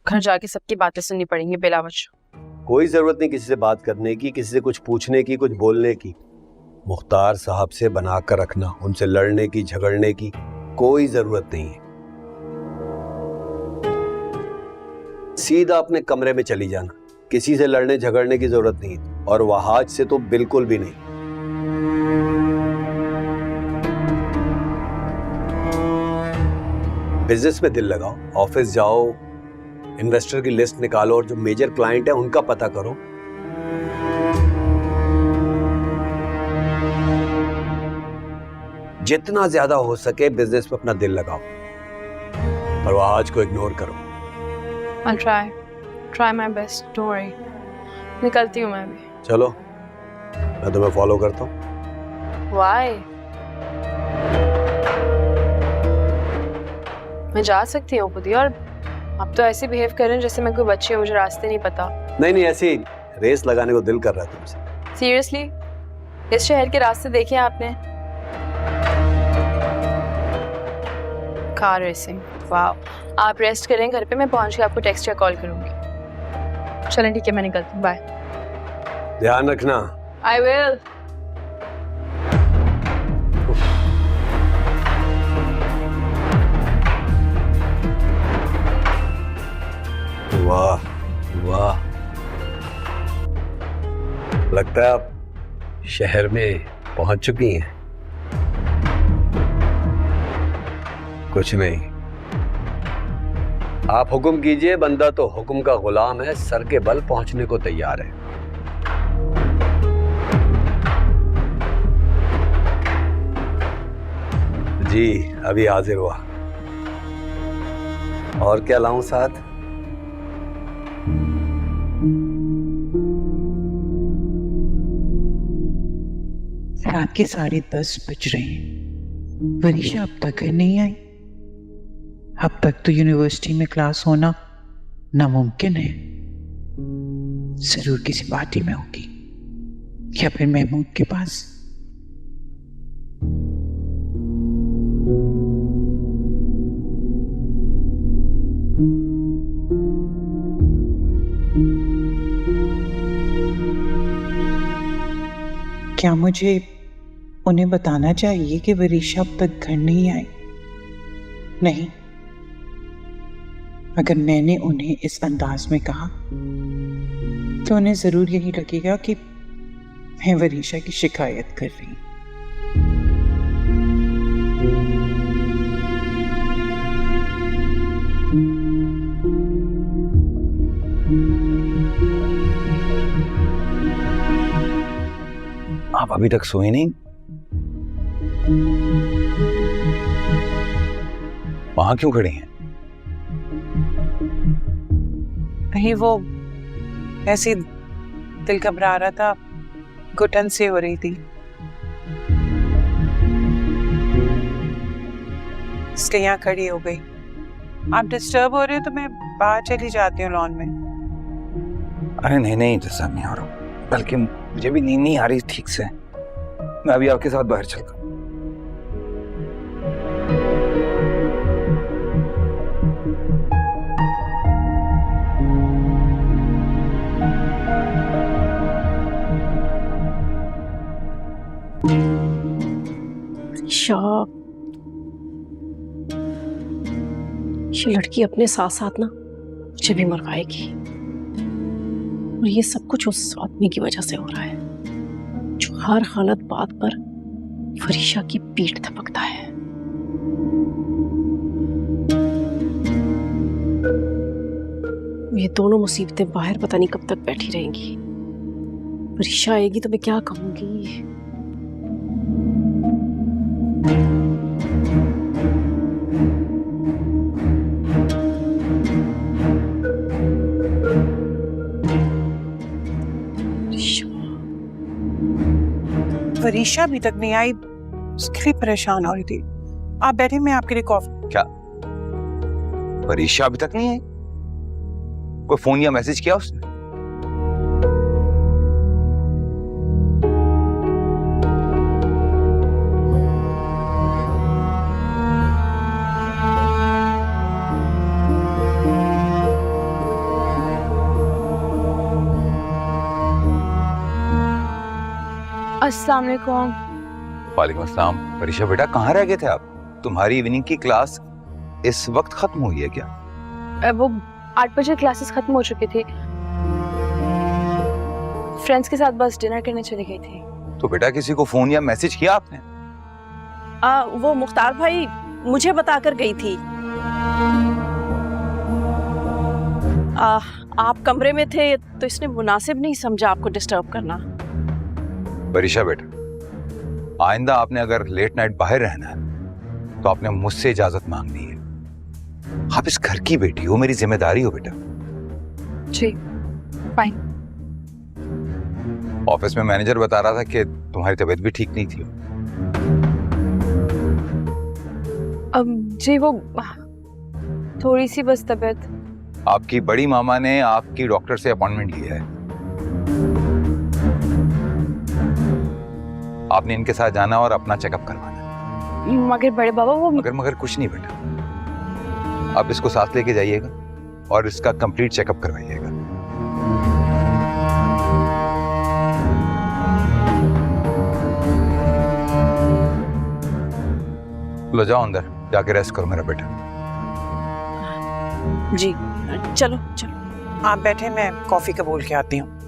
घर जाके सबकी बातें सुननी पड़ेंगी बिला वजह। कोई जरूरत नहीं किसी से बात करने की, किसी से कुछ पूछने की, कुछ बोलने की। मुख्तार साहब से बनाकर रखना, उनसे लड़ने की, झगड़ने की कोई जरूरत नहीं है। सीधा अपने कमरे में चली जाना, किसी से लड़ने झगड़ने की जरूरत नहीं है, और वहाज से तो बिल्कुल भी नहीं। बिजनेस में दिल लगाओ, ऑफिस जाओ, इन्वेस्टर की लिस्ट निकालो और जो मेजर क्लाइंट है उनका पता करो। जितना ज्यादा हो सके बिजनेस में अपना दिल लगाओ और वहाज को इग्नोर करो। I'll try my best, don't worry। निकलती हूँ मैं भी। चलो, मैं तुम्हें फॉलो करता हूँ। Why? मैं जा सकती हूँ खुद ही, और आप तो ऐसे बिहेव कर रहे हैं जैसे मैं कोई बच्ची हूँ, मुझे रास्ते नहीं पता। नहीं, ऐसी रेस लगाने को दिल कर रहा है तुमसे। सीरियसली? इस शहर के रास्ते देखे आपने? कार रेसिंग, वाह। आप रेस्ट करें घर पे, मैं पहुंच के आपको टेक्स्ट या कॉल करूंगी। चलें ठीक है, मैं निकलती हूँ, बाय। ध्यान रखना। I will. वाह वाह, लगता है आप शहर में पहुंच चुकी हैं। कुछ नहीं, आप हुक्म कीजिए, बंदा तो हुक्म का गुलाम है, सर के बल पहुंचने को तैयार है। जी अभी हाजिर हुआ। और क्या लाऊं साथ? रात के 10:30 बज रहे हैं। वरीशा अब तक घर नहीं आई। अब तक तो यूनिवर्सिटी में क्लास होना नामुमकिन है। जरूर किसी पार्टी में होगी या फिर महमूद के पास। क्या मुझे उन्हें बताना चाहिए कि वरीशा अब तक घर नहीं आई? नहीं, अगर मैंने उन्हें इस अंदाज में कहा तो उन्हें जरूर यही लगेगा कि मैं वरीशा की शिकायत कर रही हूं। आप अभी तक सोए नहीं? वहां क्यों खड़ी हैं? नहीं, वो ऐसे दिल घबरा रहा था, घुटन से हो रही थी, इसलिए यहाँ खड़ी हो गई। आप डिस्टर्ब हो रहे हो तो मैं बाहर चली जाती हूँ लॉन में। अरे नहीं डिस्टर्ब नहीं हो रहा, बल्कि मुझे भी नींद नहीं आ रही ठीक से। मैं अभी आपके साथ बाहर चलता हूँ। ये लड़की अपने साथ साथ ना मुझे भी मरवाएगी, और ये सब कुछ उस आदमी की वजह से हो रहा है जो हर हालत बात पर वरीशा की पीठ थपकता है। ये दोनों मुसीबतें बाहर पता नहीं कब तक बैठी रहेंगी। वरीशा आएगी तो मैं क्या कहूंगी? वरीशा अभी तक नहीं आई, उसके लिए परेशान हो रही थी। आप बैठे, मैं आपके लिए कॉफी। क्या वरीशा अभी तक नहीं आई? कोई फोन या मैसेज किया उसने? अस्सलाम वालेकुम। वालेकुम अस्सलाम। परीक्षा बेटा, कहाँ रह गए थे आप? तुम्हारी इवनिंग की क्लास इस वक्त खत्म हुई है क्या? वो 8 बजे क्लासेस खत्म हो चुकी थी। फ्रेंड्स के साथ बस डिनर करने चली गई थी। तो बेटा किसी को फोन या मैसेज किया आपने? वो मुख्तार भाई मुझे बताकर गई थी। आप कमरे में थे तो इसने मुनासिब नहीं समझा आपको डिस्टर्ब करना। परीक्षा बेटा, आइंदा आपने अगर लेट नाइट बाहर रहना है तो आपने मुझसे इजाजत मांगनी है। आप इस घर की बेटी हो, मेरी जिम्मेदारी हो बेटा। जी फाइन। ऑफिस में मैनेजर बता रहा था कि तुम्हारी तबीयत भी ठीक नहीं थी। जी वो थोड़ी सी बस तबीयत। आपकी बड़ी मामा ने आपकी डॉक्टर से अपॉइंटमेंट लिया है। आपने इनके साथ जाना और अपना चेकअप करवाना है। मगर बड़े बाबा वो मगर कुछ नहीं बेटा, आप इसको साथ लेके जाइएगा और इसका कंप्लीट चेकअप करवाइएगा। लो जाओ अंदर, जाके रेस्ट करो मेरा बेटा। जी चलो चलो। आप बैठे, मैं कॉफी का बोल के आती हूँ।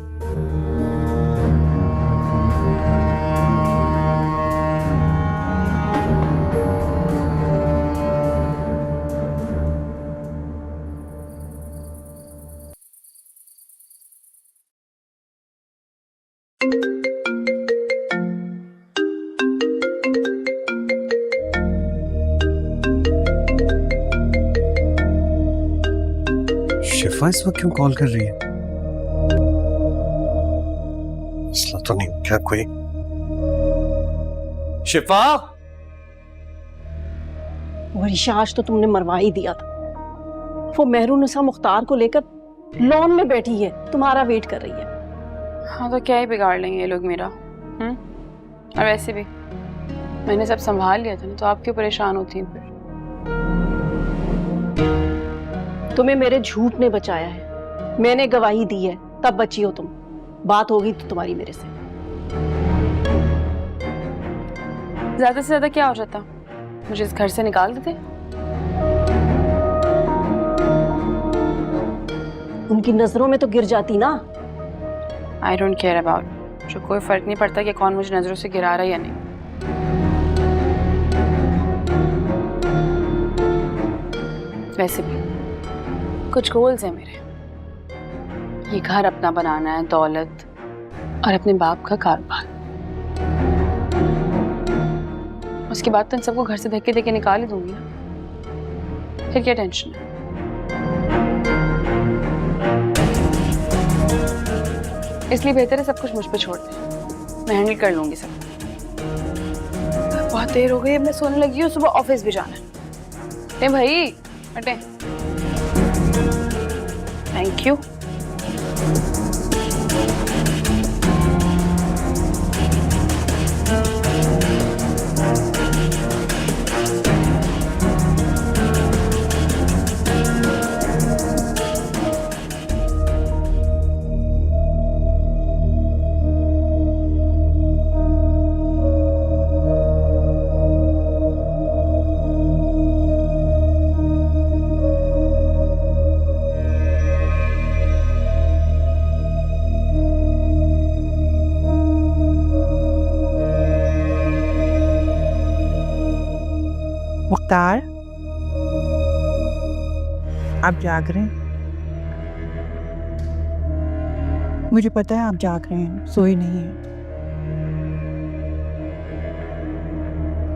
शिफा इस वक्त क्यों कॉल कर रही है? मसला तो नहीं क्या कोई? शिफा, वरीशा आज तो तुमने मरवा ही दिया था। वो मेहरुनिसा मुख्तार को लेकर लॉन में बैठी है, तुम्हारा वेट कर रही है। हाँ तो क्या ही बिगाड़ लेंगे ये लोग मेरा। और वैसे भी मैंने सब संभाल लिया था ना, तो आप क्यों परेशान होती हैं फिर? तुम्हें मेरे झूठ ने बचाया है, मैंने गवाही दी है, तब बची हो तुम। बात होगी तो तुम्हारी मेरे से। ज्यादा से ज्यादा क्या हो जाता? मुझे इस घर से निकाल देते। उनकी नजरों में तो गिर जाती ना। आई डोंट केयर अबाउट, मुझे कोई फर्क नहीं पड़ता कि कौन मुझे नजरों से गिरा रहा है या नहीं। वैसे भी कुछ गोल्स हैं मेरे। ये घर अपना बनाना है, दौलत और अपने बाप का कारोबार। उसके बाद तो इन सबको घर से धक्के देके निकाल ही दूंगी ना, फिर क्या टेंशन है? इसलिए बेहतर है सब कुछ मुझ पे छोड़ दें, मैं हैंडल कर लूंगी सब। बहुत देर हो गई, मैं सोने लगी हूँ, सुबह ऑफिस भी जाना है। भाई हटे। Thank you. मुख्तार, आप जाग रहे हैं? मुझे पता है आप जाग रहे हैं, सोए नहीं हैं।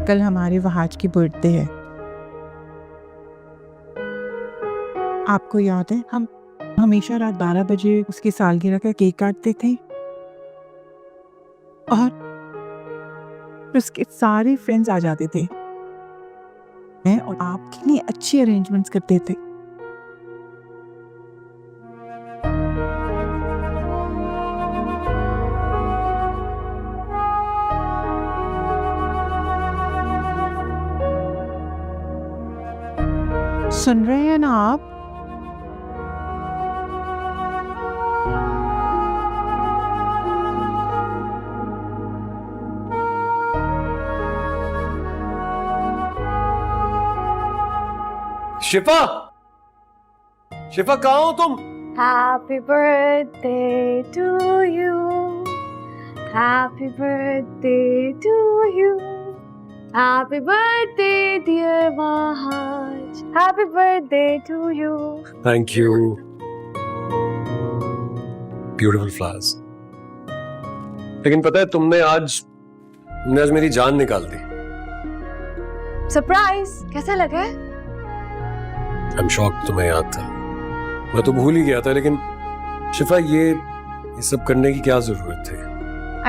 कल हमारे वहाज की बर्थडे है। आपको याद है हम हमेशा रात 12 बजे उसकी सालगिरह का केक काटते थे और उसके सारे फ्रेंड्स आ जाते थे। मैं और आपके लिए अच्छी अरेंजमेंट्स करते थे। सुन रहे हैं ना आप? शिफा, शिफा कहाँ हो तुम? Happy birthday to you. Happy birthday to you. Happy birthday dear Mahaj. Happy birthday to you. Thank you. Beautiful flowers. लेकिन पता है तुमने आज मेरी जान निकाल दी. Surprise! कैसा लगा है? I'm shocked तुम्हें याद था. मैं तो भूल ही गया था, लेकिन शिफा ये सब करने की क्या जरूरत थी?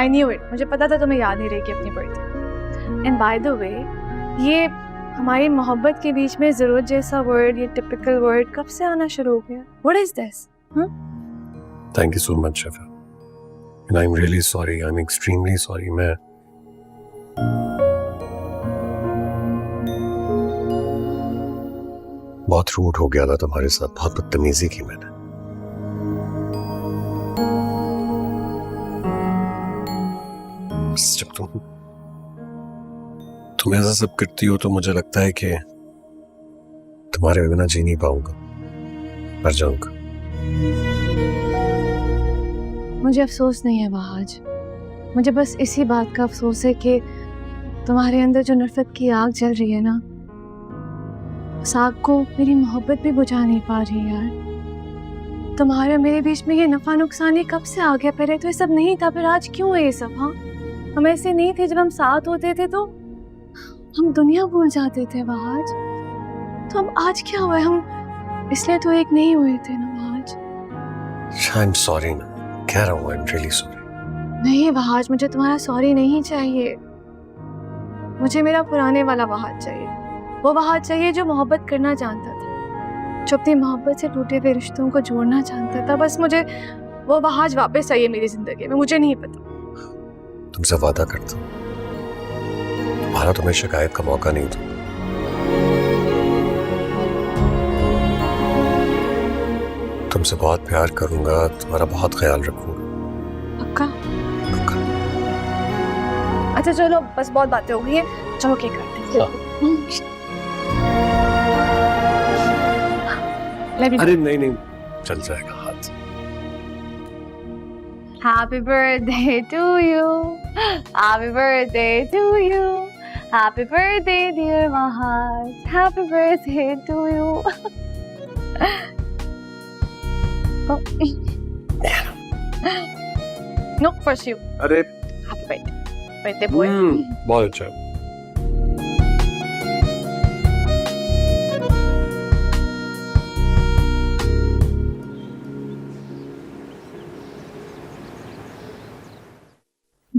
I knew it. मुझे पता था तुम्हें याद नहीं रहेगी अपनी birthday. And by the way, ये हमारी मोहब्बत के बीच में जरूरत जैसा वर्ड, ये टिपिकल वर्ड कब से आना शुरू हो गया? What is this? Thank you so much, Shifa. And I'm really sorry. I'm extremely sorry. मैं बहुत रूड हो गया था तुम्हारे साथ. बहुत बदतमीजी की मैंने. जब तुम ऐसा सब करती हो तो मुझे लगता है कि तुम्हारे बिना जी नहीं पाऊंगा, मर जाऊंगा. मुझे अफसोस नहीं है महाज. मुझे बस इसी बात का अफसोस है कि तुम्हारे अंदर जो नफरत की आग जल रही है ना, उस आग को मेरी मोहब्बत भी बुझा नहीं पा रही यार. तुम्हारे और मेरे बीच में ये नफा नुकसान ये कब से आ गया? पहले तो ये सब नहीं था, फिर आज क्यों है ये सब? हाँ, हम ऐसे नहीं थे. जब हम साथ होते थे तो हम दुनिया भूल जाते थे महाज. तो अब आज क्या हुआ? हम इसलिए तो एक नहीं हुए थे ना महाज. I'm sorry ना, कह रहा हूँ. I'm really sorry. नहीं वहाज, मुझे तुम्हारा सॉरी नहीं चाहिए. मुझे मेरा पुराने वाला वहाज चाहिए. वो वहाज चाहिए जो मोहब्बत करना जानता था, जो अपनी मोहब्बत से टूटे हुए रिश्तों को जोड़ना जानता था. बस मुझे वो वहाज वापस चाहिए मेरी जिंदगी में. मुझे नहीं पता. तुमसे वादा करता हूँ तुम्हारा तुम्हें शिकायत का मौका नहीं दूं. तुमसे बहुत प्यार करूंगा, तुम्हारा बहुत ख्याल रखूंगा. पक्का? पक्का. अच्छा चलो, बस बहुत बातें हो गई है. चलो केक काटते हैं. अरे नहीं नहीं, चल जाएगा हाथ. Happy birthday to you. Happy birthday to you. Happy birthday dear Mahaj. Happy birthday to you. Oh. No, first you. अरे Happy birthday. Birthday boy. बहुत अच्छा.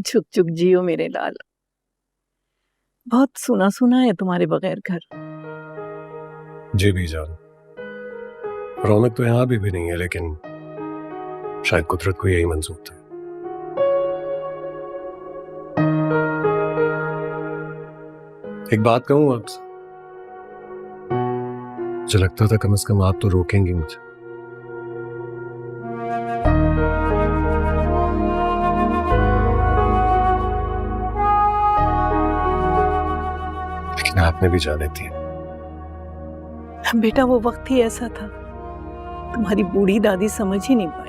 झुक झुक जियो मेरे लाल. बहुत सुना सुना है तुम्हारे बगैर घर. जी भी जान. रौनक तो यहाँ भी नहीं है, लेकिन शायद कुदरत को यही मंजूर था. एक बात कहूँ आपसे, मुझे लगता था कम से कम आप तो रोकेंगे मुझे. लेकिन आपने भी जाने दिए. बेटा वो वक्त ही ऐसा था, तुम्हारी बूढ़ी दादी समझ ही नहीं पाई.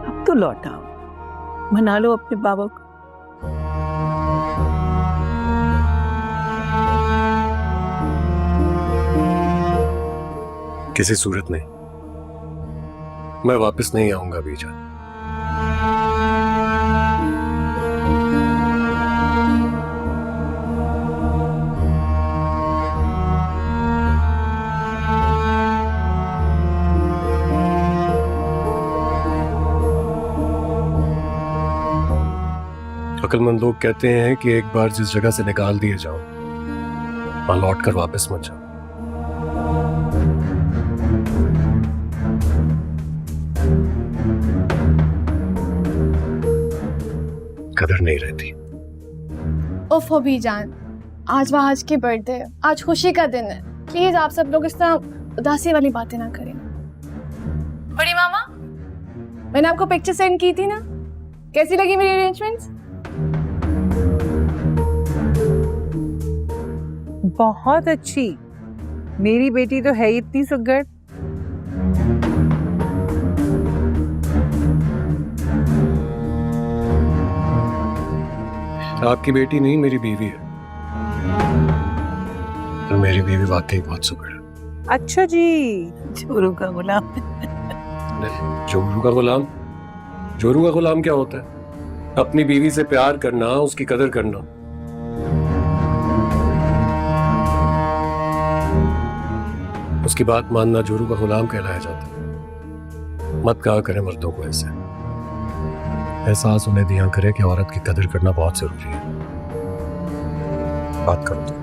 अब तो लौट आओ, मना लो अपने बाबा को. किसी सूरत नहीं. मैं वापस नहीं आऊंगा बीजा. अक्लमंद लोग कहते हैं कि एक बार जिस जगह से निकाल दिए जाओ वहां लौट कर वापस मत जाओ. कदर नहीं रहती. उफ हो भी जान, आज वहाज की बर्थडे है, आज खुशी का दिन है. प्लीज आप सब लोग इस तरह उदासी वाली बातें ना करें. बड़ी मामा, मैंने आपको पिक्चर सेंड की थी ना, कैसी लगी मेरी अरेंजमेंट्स? बहुत अच्छी। मेरी बेटी तो है ही इतनी सुघड़। आपकी बेटी नहीं, मेरी बीवी है। और मेरी बीवी वाकई बहुत सुघड़ है। अच्छा जी, जोरू का गुलाम। जोरू का गुलाम? जोरू का गुलाम क्या होता है? अपनी बीवी से प्यार करना, उसकी कदर करना। उसकी बात मानना जोरू का गुलाम कहलाया जाता है। मत कहा करें मर्दों को ऐसे। एहसास उन्हें दिया करे कि औरत की कदर करना बहुत जरूरी है। बात करो तो।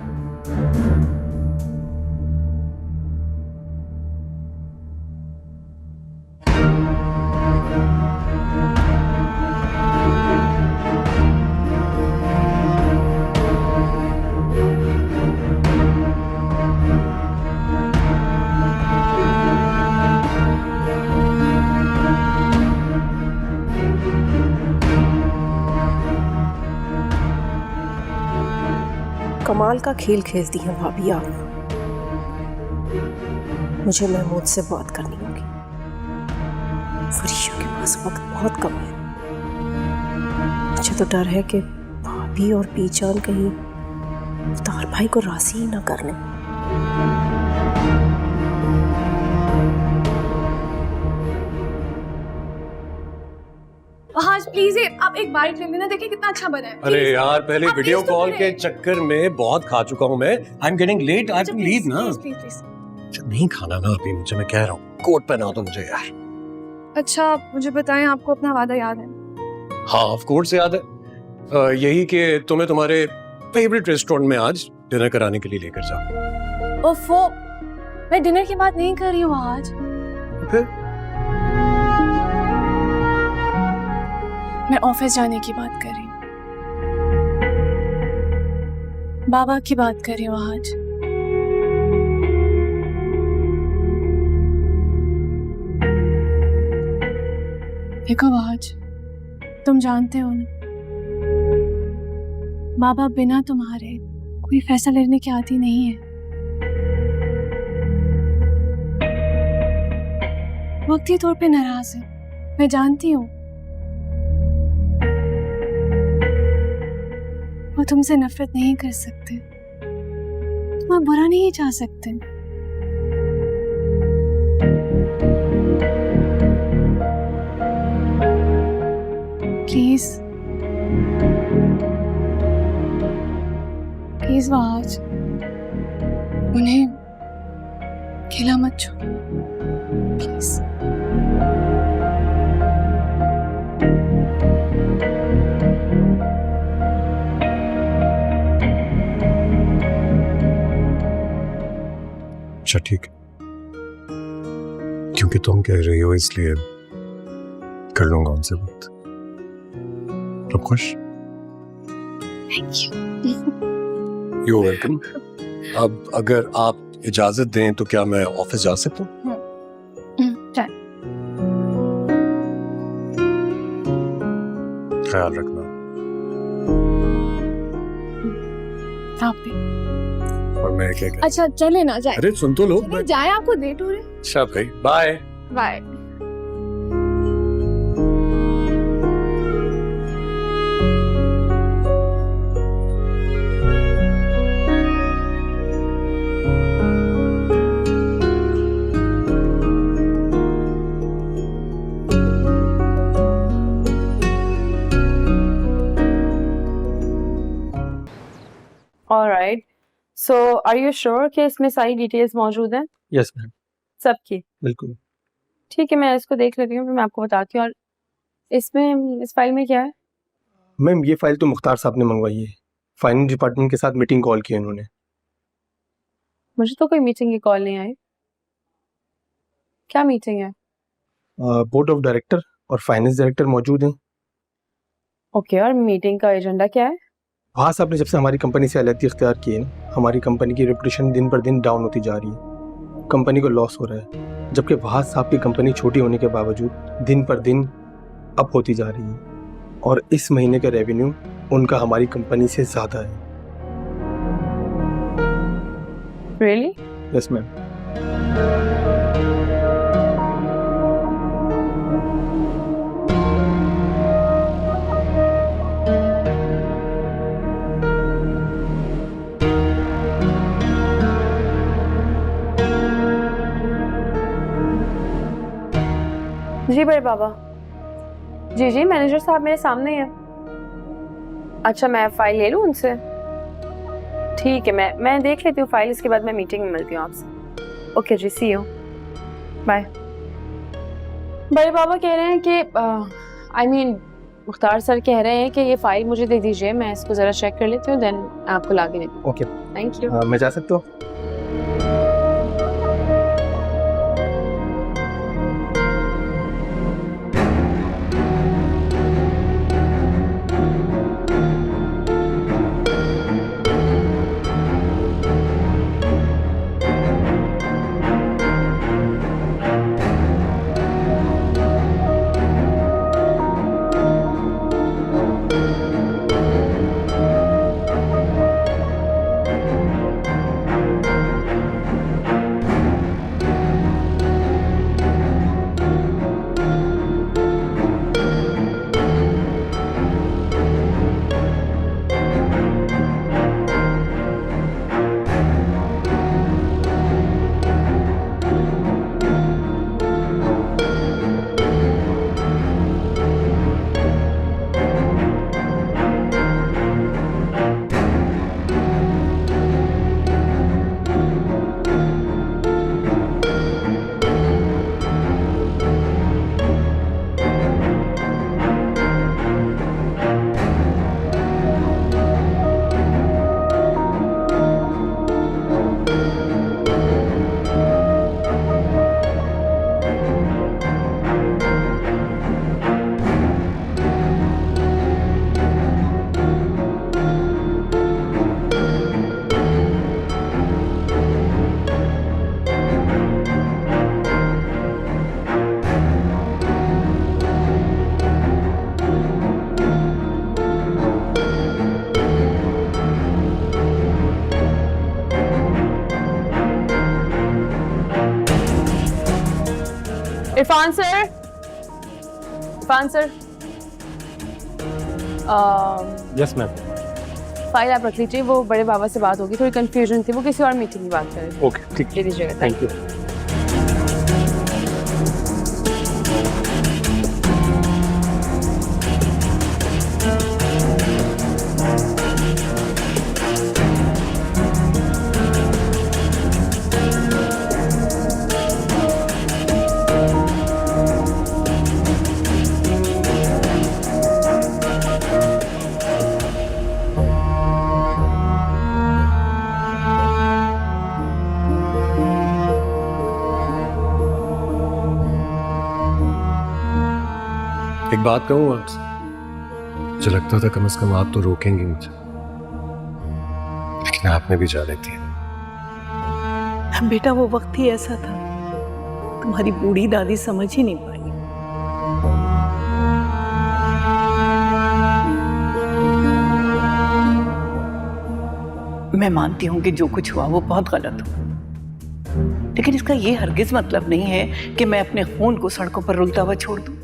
कमाल का खेल खेलती हैं भाभी आप। मुझे महमूद से बात करनी होगी। फरीशा के पास वक्त बहुत कम है। मुझे तो डर है कि भाभी और पीचान कहीं तार भाई को राजी ही ना कर लें। आज प्लीज आप एक बाइट ले लेना, देखिए कितना अच्छा बना है। अरे Please. यार, पहले आप वीडियो please तो कॉल करें। के चक्कर में बहुत खा चुका हूँ मैं। I am getting late, I have to leave ना। प्लीज। नहीं खाना ना अभी मुझे, मैं कह रहा हूँ। कोट पहना दो मुझे यार। अच्छा मुझे बताएं, आपको अपना वादा याद है? हाँ, ऑफ कोर्स याद है। यही कि तुम्हें तुम्हारे फेवरेट रेस्टोरेंट में आज डिनर कराने के लिए लेकर जाओ। ओफो, मैं डिनर की बात नहीं कर रही हूँ आज। फिर मैं ऑफिस जाने की बात कर रही हूँ, बाबा की बात कर रही हूँ आज। देखो आज, तुम जानते हो ना, बाबा बिना तुम्हारे कोई फैसला लेने के आदी नहीं है। वक्ती तौर पे नाराज है, मैं जानती हूँ। वो तुमसे नफरत नहीं कर सकते, तुम बुरा नहीं चाह सकते। प्लीज प्लीज आज उन्हें खिला मत छोड़ो, प्लीज। अच्छा ठीक है, क्योंकि तुम कह रही हो इसलिए कर लूंगा उनसे बात। तुम खुश? Thank you. You welcome. अब अगर आप इजाजत दें तो क्या मैं ऑफिस जा सकता हूँ? चल। ख्याल रखना। आप भी। और मैं क्या कहूँ? अच्छा चले ना जाए। अरे सुन तो लो। चले जाए, आपको लेट हो रहा है। अच्छा भाई, bye bye. Alright. So, are you sure कि इसमें सारी डिटेल्स मौजूद हैं? यस मैम, सबकी? बिल्कुल। ठीक है, मैं इसको देख लेती हूँ, फिर मैं आपको बताती हूँ। और इसमें इस फाइल में क्या है? मैम ये फाइल तो मुख्तार साहब ने मंगवाई है। फाइनेंस डिपार्टमेंट के साथ मीटिंग कॉल की है उन्होंने। मुझे तो कोई मीटिंग की कॉल नहीं आई। क्या मीटिंग है? बोर्ड ऑफ डायरेक्टर और फाइनेंस डायरेक्टर मौजूद हैं। ओके, और मीटिंग का एजेंडा क्या है? वहाँ साहब ने जब से हमारी कंपनी से अलग इख्तियार की है ना, हमारी कंपनी की रेपुटेशन दिन पर दिन डाउन होती जा रही है। कंपनी को लॉस हो रहा है, जबकि वहाज साहब की कंपनी छोटी होने के बावजूद दिन पर दिन अप होती जा रही है और इस महीने का रेवेन्यू उनका हमारी कंपनी से ज़्यादा है। Really? Yes ma'am. जी बड़े बाबा। जी मैनेजर साहब मेरे सामने ही है। अच्छा मैं फाइल ले लूँ उनसे? ठीक है, मैं देख लेती हूँ फाइल, इसके बाद मैं मीटिंग में मिलती हूँ आपसे। ओके जी, सी यू, बाय। बड़े बाबा कह रहे हैं कि मुख्तार सर कह रहे हैं कि ये फाइल मुझे दे दीजिए, मैं इसको ज़रा चेक कर लेती हूँ, देन आपको ला के देती हूँ। Okay, thank you. मैं जा सकता हूँ? Irfan sir, yes ma'am. File आप रख लीजिए, वो बड़े बाबा से बात होगी, थोड़ी कंफ्यूजन थी, वो किसी और मीटिंग में बात करें। ओके, ठीक, दे दीजिएगा। Thank you. एक बात कहूँ आपसे, मुझे लगता था कम से कम आप तो रोकेंगे मुझे, लेकिन आपने भी जाने दिया। बेटा वो वक्त ही ऐसा था, तुम्हारी बूढ़ी दादी समझ ही नहीं पाई। मैं मानती हूं कि जो कुछ हुआ वो बहुत गलत हुआ, लेकिन इसका ये हरगिज मतलब नहीं है कि मैं अपने खून को सड़कों पर रुलता हुआ छोड़ दूं।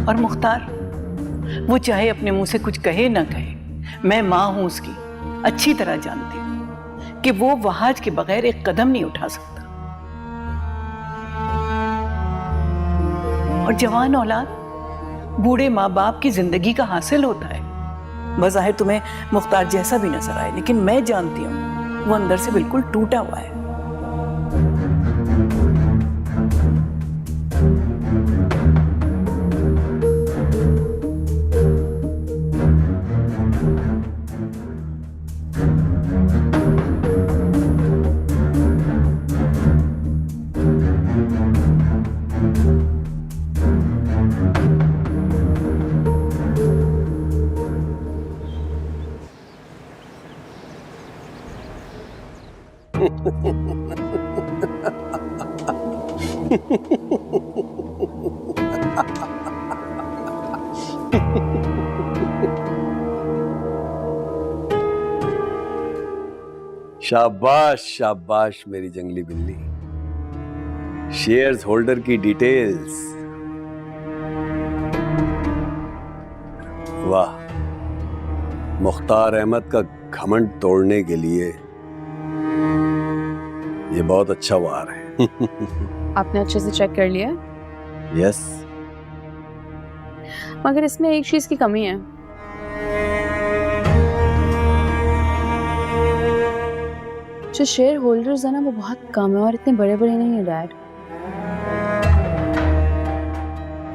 और मुख्तार, वो चाहे अपने मुंह से कुछ कहे ना कहे, मैं मां हूं उसकी, अच्छी तरह जानती हूं कि वो वहाज के बगैर एक कदम नहीं उठा सकता। और जवान औलाद बूढ़े माँ बाप की जिंदगी का हासिल होता है। बज़ाहिर तुम्हें मुख्तार जैसा भी नजर आए, लेकिन मैं जानती हूं वो अंदर से बिल्कुल टूटा हुआ है। शाबाश शाबाश मेरी जंगली बिल्ली। शेयर्स होल्डर की डिटेल्स, वाह। मुख्तार अहमद का घमंड तोड़ने के लिए ये बहुत अच्छा वार है। आपने अच्छे से चेक कर लिया? यस। मगर इसमें एक चीज की कमी है। जो शेयर होल्डर्स है ना वो बहुत कम है और इतने बड़े बड़े नहीं है डैड।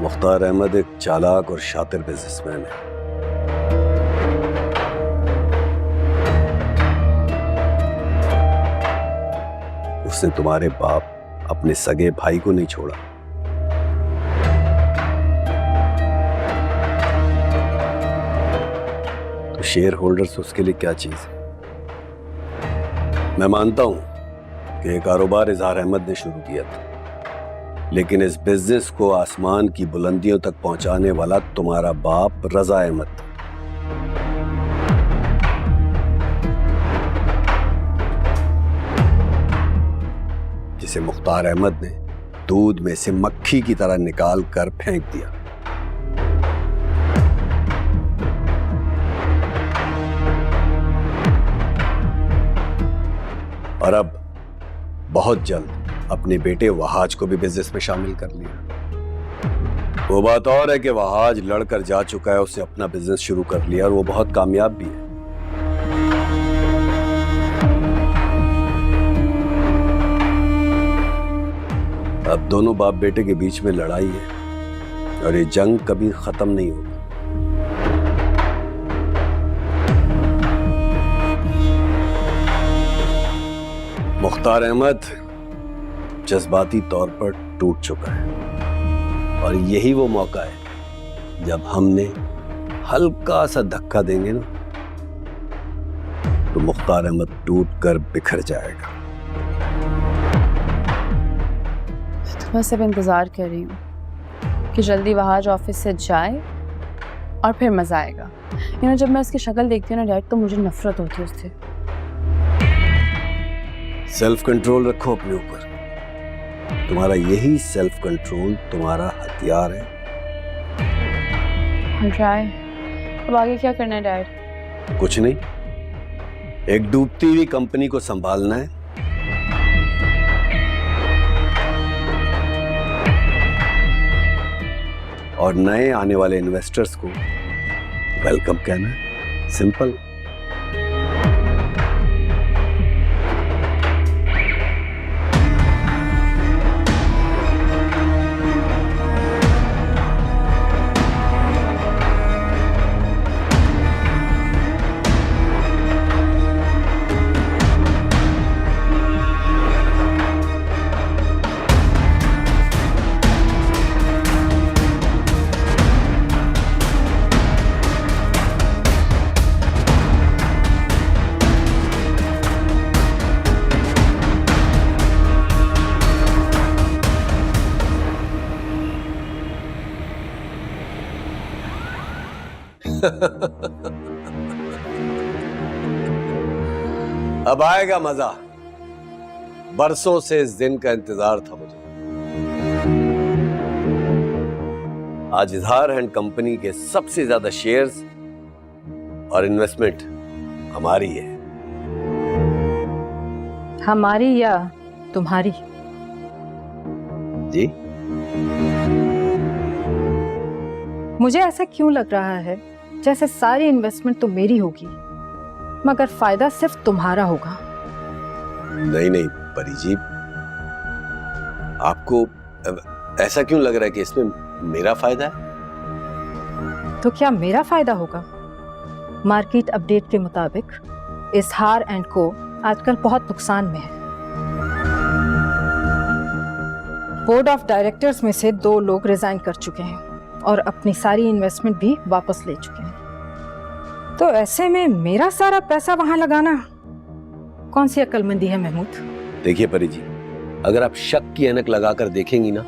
मुख्तार अहमद एक चालाक और शातिर बिजनेसमैन है। उसने तुम्हारे बाप अपने सगे भाई को नहीं छोड़ा। तो शेयर होल्डर्स उसके लिए क्या चीज है? मैं मानता हूं कि ये कारोबार इजहार अहमद ने शुरू किया था, लेकिन इस बिजनेस को आसमान की बुलंदियों तक पहुंचाने वाला तुम्हारा बाप रजा अहमद था। जिसे मुख्तार अहमद ने दूध में से मक्खी की तरह निकाल कर फेंक दिया। और अब बहुत जल्द अपने बेटे वहाज को भी बिजनेस में शामिल कर लिया। वो बात और है कि वहाज लड़कर जा चुका है, उससे अपना बिजनेस शुरू कर लिया और वो बहुत कामयाब भी है। अब दोनों बाप बेटे के बीच में लड़ाई है और ये जंग कभी खत्म नहीं होगी। मुख्तार अहमद जज्बाती तौर पर टूट चुका है और यही वो मौका है जब हमने हल्का सा धक्का देंगे ना तो मुख्तार अहमद टूट कर बिखर जाएगा। तो मैं सिर्फ इंतजार कर रही हूँ कि जल्दी वहाज ऑफिस से जाए और फिर मजा आएगा। जब मैं उसकी शक्ल देखती हूँ ना डैड तो मुझे नफरत होती है उससे। सेल्फ कंट्रोल रखो अपने ऊपर। तुम्हारा यही सेल्फ कंट्रोल तुम्हारा हथियार है। अब आगे क्या करना है डैड? कुछ नहीं, एक डूबती हुई कंपनी को संभालना है। और नए आने वाले इन्वेस्टर्स को वेलकम कहना है। सिंपल। अब आएगा मजा। बरसों से इस दिन का इंतजार था मुझे। आज इजहार एंड कंपनी के सबसे ज्यादा शेयर्स और इन्वेस्टमेंट हमारी है। हमारी या तुम्हारी? जी, मुझे ऐसा क्यों लग रहा है जैसे सारी इन्वेस्टमेंट तो मेरी होगी मगर फायदा सिर्फ तुम्हारा होगा। नहीं नहीं परी जी, आपको ऐसा क्यों लग रहा है कि इसमें मेरा फायदा है? तो क्या मेरा फायदा होगा? मार्केट अपडेट के मुताबिक इजहार एंड को आजकल बहुत नुकसान में है। बोर्ड ऑफ डायरेक्टर्स में से 2 लोग रिजाइन कर चुके हैं और अपनी सारी इन्वेस्टमेंट भी वापस ले चुके हैं। तो ऐसे में मेरा सारा पैसा वहां लगाना कौन सी अक्लमंदी है महमूद? देखिए परी जी, अगर आप शक की ऐनक लगाकर देखेंगी ना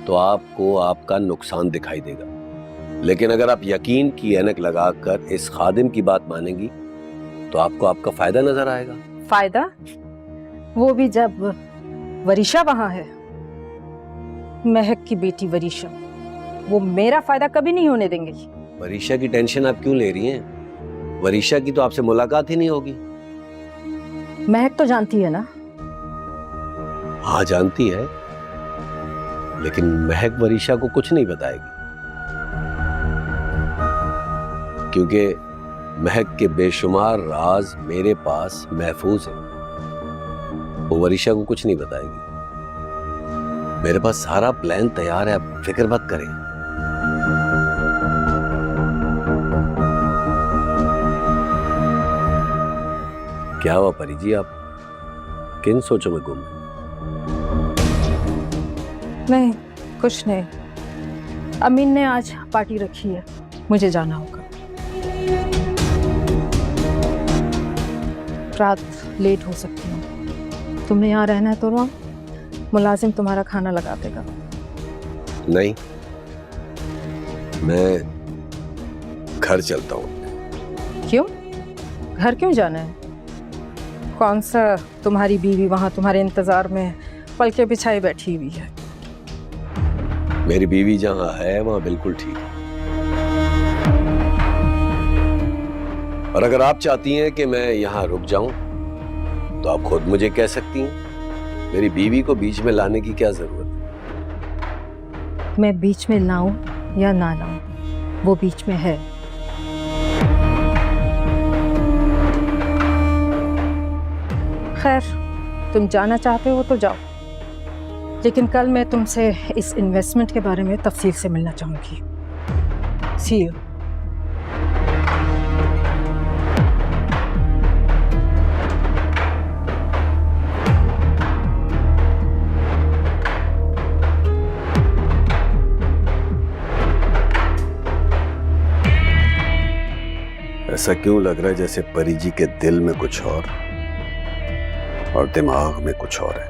तो आपको आपका नुकसान दिखाई देगा, लेकिन अगर आप यकीन की ऐनक लगाकर इस खादिम की बात मानेंगी तो आपको आपका फायदा नजर आएगा। फायदा? वो भी जब वरीशा वहां है। महक की बेटी वरीशा, वो मेरा फायदा कभी नहीं होने देंगे। वरीशा की टेंशन आप क्यों ले रही हैं? वरीशा की तो आपसे मुलाकात ही नहीं होगी। महक तो जानती है ना? हाँ जानती है, लेकिन महक वरीशा को कुछ नहीं बताएगी, क्योंकि महक के बेशुमार राज मेरे पास महफूज है। वो वरीशा को कुछ नहीं बताएगी। मेरे पास सारा प्लान तैयार है, आप फिक्र मत करें। क्या हुआ परी जी, आप किन सोचों में गुम हैं? नहीं, कुछ नहीं। अमीन ने आज पार्टी रखी है, मुझे जाना होगा। रात लेट हो सकती है। तुमने यहाँ रहना है तो रहो, मुलाजिम तुम्हारा खाना लगा देगा। नहीं, मैं घर चलता हूँ। क्यों? घर क्यों जाना है? कौन सा तुम्हारी बीवी वहां तुम्हारे इंतजार में पलके बिछाई बैठी हुई है? मेरी बीवी जहां है वहां बिल्कुल ठीक है, और अगर आप चाहती हैं कि मैं यहाँ रुक जाऊं तो आप खुद मुझे कह सकती हैं। मेरी बीवी को बीच में लाने की क्या जरूरत है? मैं बीच में लाऊं या ना लाऊं, वो बीच में है। खैर, तुम जाना चाहते हो तो जाओ, लेकिन कल मैं तुमसे इस इन्वेस्टमेंट के बारे में तफसील से मिलना चाहूंगी। सी यू। ऐसा क्यों लग रहा है जैसे परी जी के दिल में कुछ और दिमाग में कुछ और है?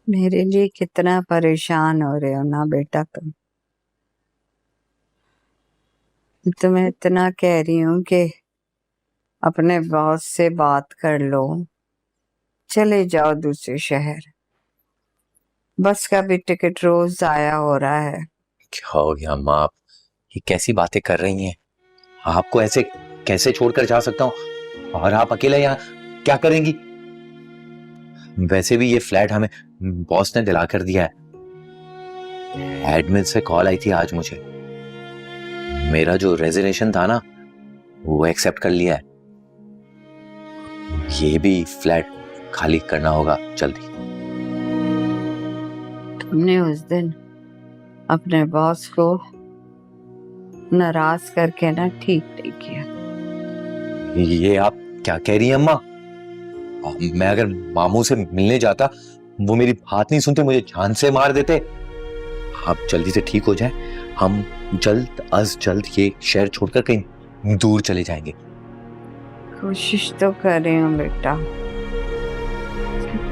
मेरे लिए कितना परेशान हो रहे हो ना बेटा तुम। तुम्हें इतना कह रही हूँ कि अपने बॉस से बात कर लो, चले जाओ दूसरे शहर। बस का भी टिकट रोज जाया हो रहा है। क्या हो गया अम्मा, आप ये कैसी बातें कर रही हैं? आपको ऐसे कैसे छोड़कर जा सकता हूँ? और आप अकेला यहाँ क्या करेंगी? वैसे भी ये फ्लैट हमें बॉस ने दिला कर दिया है। एडमिन से कॉल आई थी आज मुझे, मेरा जो रेजिग्नेशन था ना वो एक्सेप्ट कर लिया है। ये भी फ्लैट खाली करना होगा जल्दी। तुमने उस दिन अपने बॉस को नाराज करके ना ठीक नहीं किया। ये आप क्या कह रही हैं अम्मा? मैं अगर मामू से मिलने जाता वो मेरी बात नहीं सुनते, मुझे जान से मार देते। आप जल्दी से ठीक हो जाए, हम जल्द अज जल्द ये शहर छोड़कर कहीं दूर चले जाएंगे। कोशिश तो कर रही हूँ बेटा,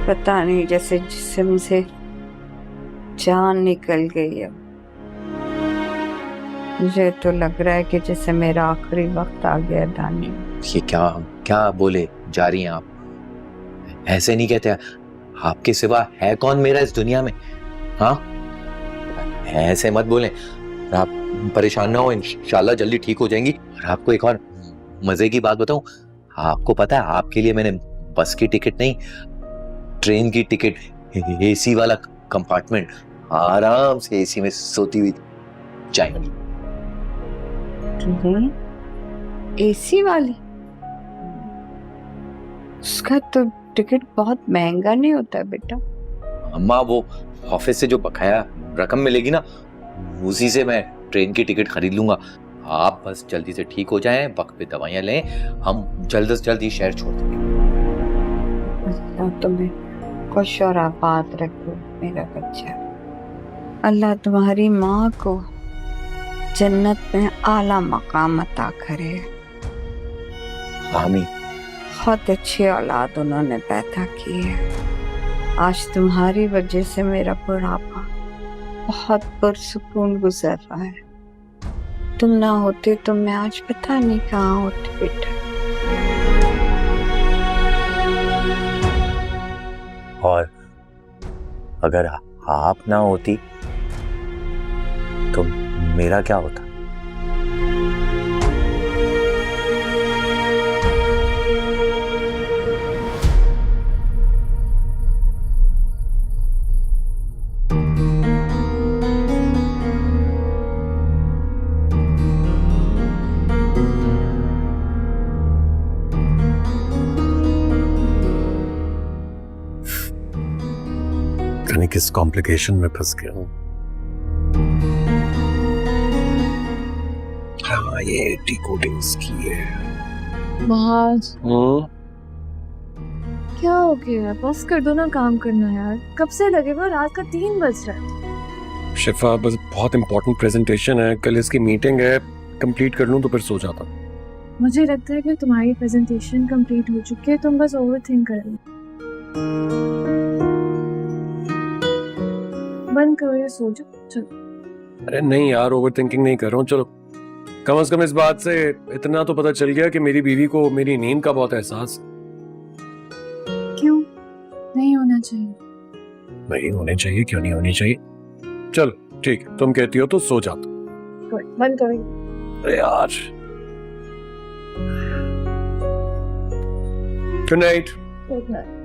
पता नहीं जैसे जिस्म से जान निकल गई है। मुझे तो लग रहा है कि जैसे मेरा आखिरी वक्त आ गया दानी। ये क्या क्या बोले जा रही हैं आप? ऐसे नहीं कहते। आपके सिवा है कौन मेरा इस दुनिया में? हाँ, ऐसे मत बोलें। आप परेशान ना हो, इंशाल्लाह जल्दी ठीक हो जाएंगी। और आपको एक और मजे की बात बताऊं, आपको पता है आपके लिए मैंने बस की टिकट नहीं, ट्रेन की टिकट, एसी वाला कंपार्टमेंट, आराम से एसी में सोती हुई जाएंगी। एसी वाली? उसका तो टिकट बहुत महंगा नहीं होता बेटा। अम्मा, वो ऑफिस से जो बकाया रकम मिलेगी ना, उसी से मैं ट्रेन की टिकट खरीद लूंगा। आप बस जल्दी से ठीक हो जाएं, वक्त पे दवाइयां लें, हम जल्द से जल्द ये शहर छोड़ देंगे। तुम्हें खुश और आबाद रखो मेरा बच्चा। अल्लाह तुम्हारी माँ को जन्नत में आला मकाम अता करे। आमीन। बहुत अच्छी औलाद उन्होंने पैदा की है। आज तुम्हारी वजह से मेरा बुढ़ापा बहुत पुरसुकून गुजर रहा है। तुम ना होते तो मैं आज पता नहीं कहाँ होती बेटा। और अगर आप ना होती तो मेरा क्या होता? जाने किस कॉम्प्लिकेशन में फंस गया हूँ। हाँ, ये डिकोडिंग्स की है। महाज क्या हो गया? बस कर दो ना काम करना यार। कब से लगे हुए? रात का 3 बज रहा है। शिफा, बस बहुत इंपॉर्टेंट प्रेजेंटेशन है, कल इसकी मीटिंग है, कंप्लीट कर लूँ तो फिर सो जाता। मुझे लगता है कि तुम्हारी प्रेजेंटेशन कंप्लीट हो चुकी है, तुम बस ओवरथिंक कर लो। बंद करो ये, सो जाओ चलो। अरे नहीं यार, ओवर थिंकिंग नहीं कर रहा हूँ। चलो, कम से कम इस बात से इतना तो पता चल गया कि मेरी बीवी को मेरी नींद का बहुत एहसास। क्यों नहीं होना चाहिए? नहीं होने चाहिए, क्यों नहीं होनी चाहिए? चलो ठीक है, तुम कहती हो तो सो जाता। बंद करो। अरे यार, गुड नाइट। Good night.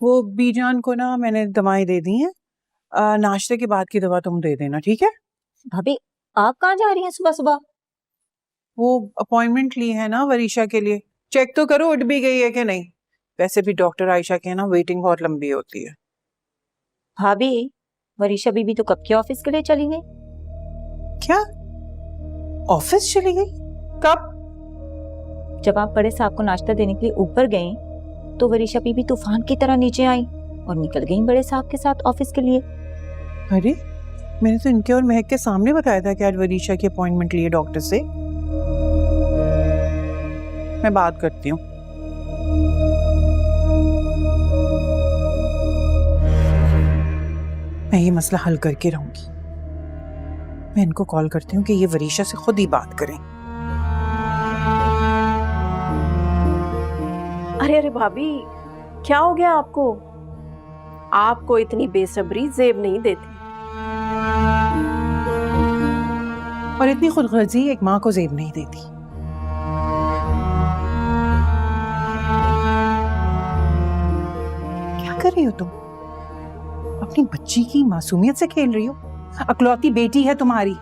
वो बीजान को ना मैंने दवाएं दे दी हैं। नाश्ते के बाद की दवा तुम दे देना, ठीक है? भाभी आप कहाँ जा रही हैं सुबह सुबह? वो अपॉइंटमेंट ली है ना वरीशा के लिए, चेक तो करो उठ भी गई है कि नहीं। वैसे भी डॉक्टर आयशा के ना वेटिंग बहुत लंबी होती है। भाभी वरीशा बीबी तो कब के ऑफिस के लिए चली गई? क्या ऑफिस चली गई? कब? जब आप बड़े साहब को नाश्ता देने के लिए ऊपर गई तो वरीशा बीबी तूफान की तरह नीचे आई और निकल गई बड़े साहब के साथ ऑफिस के लिए। अरे मैंने तो इनके और महक के सामने बताया था कि आज वरीशा की अपॉइंटमेंट ली है डॉक्टर से। मैं बात करती हूँ। मैं ये मसला हल करके रहूंगी। मैं इनको कॉल करती हूँ कि ये वरीशा से खुद ही बात करें। अरे अरे भाभी क्या हो गया आपको? आपको इतनी बेसब्री जेब नहीं देती। और इतनी खुदगर्जी एक माँ को जेब नहीं देती। क्या कर रही हो तुम? अपनी बच्ची की मासूमियत से खेल रही हो? अकलौती बेटी है तुम्हारी।